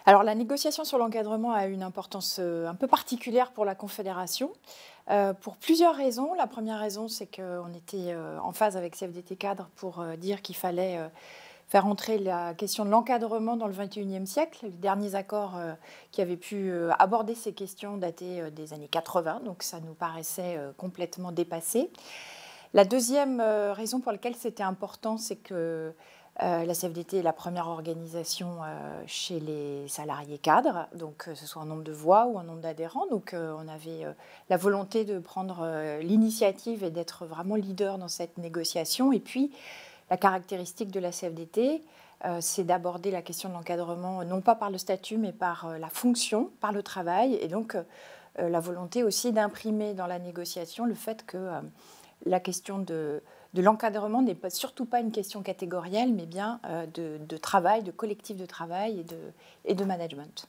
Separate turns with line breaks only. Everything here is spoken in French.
Alors la négociation sur l'encadrement a une importance un peu particulière pour la Confédération, pour plusieurs raisons. La première raison, c'est qu'on était en phase avec CFDT Cadre pour dire qu'il fallait faire entrer la question de l'encadrement dans le XXIe siècle. Les derniers accords qui avaient pu aborder ces questions dataient des années 80, donc ça nous paraissait complètement dépassé. La deuxième raison pour laquelle c'était important, c'est que la CFDT est la première organisation chez les salariés cadres, donc que ce soit en nombre de voix ou en nombre d'adhérents. Donc on avait la volonté de prendre l'initiative et d'être vraiment leader dans cette négociation. Et puis la caractéristique de la CFDT, c'est d'aborder la question de l'encadrement non pas par le statut mais par la fonction, par le travail. Et donc la volonté aussi d'imprimer dans la négociation le fait que la question de l'encadrement n'est surtout pas une question catégorielle, mais bien de travail, de collectif de travail et de management.